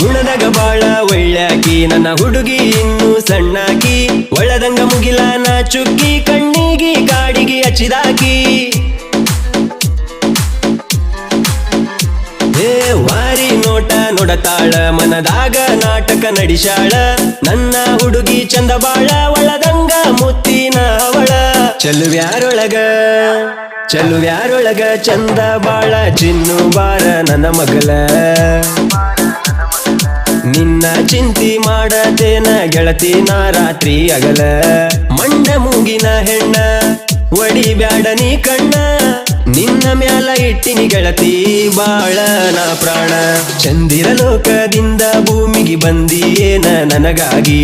ಗುಣದಾಗ ಬಾಳ ಒಳ್ಳ್ಯಾಕಿ ನನ್ನ ಹುಡುಗಿ ಇನ್ನು ಸಣ್ಣಾಕಿ ಒಳದಂಗ ಮುಗಿಲಾನ ಚುಕ್ಕಿ ಕಣ್ಣಿಗಿ ಕಾಡಿಗೆ ಹಚ್ಚಿದಾಕಿ ವಾರಿ ನೋಟ ನೋಡತಾಳ ಮನದಾಗ ನಾಟಕ ನಡಿಶಾಳ ನನ್ನ ಹುಡುಗಿ ಚಂದ ಬಾಳ ಒಳದಂಗ ಮುತ್ತಿನ ಅವಳ ಚೆಲುವ್ಯಾರೊಳಗ ಚಂದ ಬಾಳ ಚಿನ್ನು ಬಾರ ನನ್ನ ಮಗಲ ನಿನ್ನ ಚಿಂತಿ ಮಾಡತೇನ ಗೆಳತಿ ನಾ ರಾತ್ರಿ ಅಗಲ ಮಂಡ ಮೂಗಿನ ಹೆಣ್ಣ ಒಡಿ ಬ್ಯಾಡ ನೀ ಕಣ್ಣ ನಿನ್ನ ಮ್ಯಾಲ ಇಟ್ಟಿನಿ ಗೆಳತಿ ಬಾಳ ನಾ ಪ್ರಾಣ ಚಂದಿರ ಲೋಕದಿಂದ ಭೂಮಿಗೆ ಬಂದಿಯೇನ ನನಗಾಗಿ